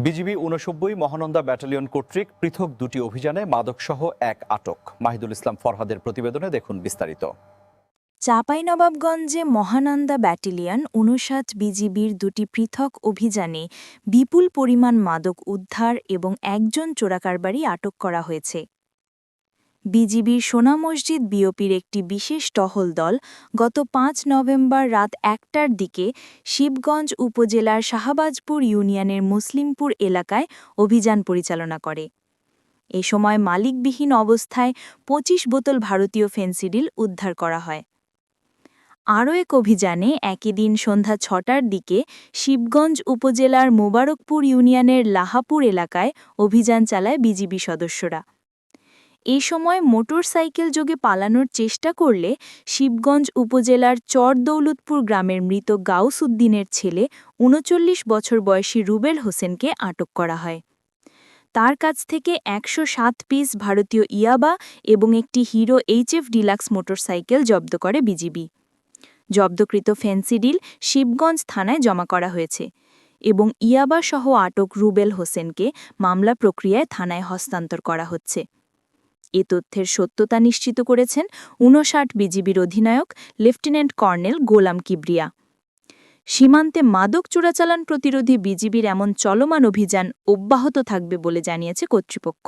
BGB ৬৯ Mahananda battalion কর্তৃক পৃথক দুটি অভিযানে মাদকসহ এক আটক। মাহিদুল ইসলাম ফরহাদের প্রতিবেদনে দেখুন বিস্তারিত। চাঁপাইনবাবগঞ্জে মহানন্দা ব্যাটালিয়ন ৫৯ বিজিবির দুটি পৃথক অভিযানে বিপুল পরিমাণ মাদক উদ্ধার এবং একজন চোরাকারবারি আটক করা হয়েছে। বিজিবির সোনা মসজিদ বিওপির একটি বিশেষ টহল দল গত ৫ নভেম্বর রাত ১টার দিকে শিবগঞ্জ উপজেলার শাহবাজপুর ইউনিয়নের মুসলিমপুর এলাকায় অভিযান পরিচালনা করে। এ সময় মালিকবিহীন অবস্থায় ২৫ বোতল ভারতীয় ফেনসিডিল উদ্ধার করা হয়। আরও এক অভিযানে একই দিন সন্ধ্যা ৬টার দিকে শিবগঞ্জ উপজেলার মোবারকপুর ইউনিয়নের লাহাপুর এলাকায় অভিযান চালায় বিজিবি সদস্যরা। এই সময় মোটরসাইকেল যোগে পালানোর চেষ্টা করলে শিবগঞ্জ উপজেলার চরদৌলতপুর গ্রামের মৃত গাউস উদ্দিনের ছেলে ৩৯ বছর বয়সী রুবেল হোসেনকে আটক করা হয়। তার কাছ থেকে ১০৭ পিস ভারতীয় ইয়াবা এবং একটি হিরো এইচএফ ডিলাক্স মোটরসাইকেল জব্দ করে বিজিবি। জব্দকৃত ফেনসিডিল শিবগঞ্জ থানায় জমা করা হয়েছে এবং ইয়াবা সহ আটক রুবেল হোসেনকে মামলা প্রক্রিয়ায় থানায় হস্তান্তর করা হচ্ছে। এ তথ্যের সত্যতা নিশ্চিত করেছেন ৫৯ বিজিবির অধিনায়ক লেফটেন্যান্ট কর্নেল গোলাম কিবরিয়া। সীমান্তে মাদক চোরাচালান প্রতিরোধী বিজিবির এমন চলমান অভিযান অব্যাহত থাকবে বলে জানিয়েছে কর্তৃপক্ষ।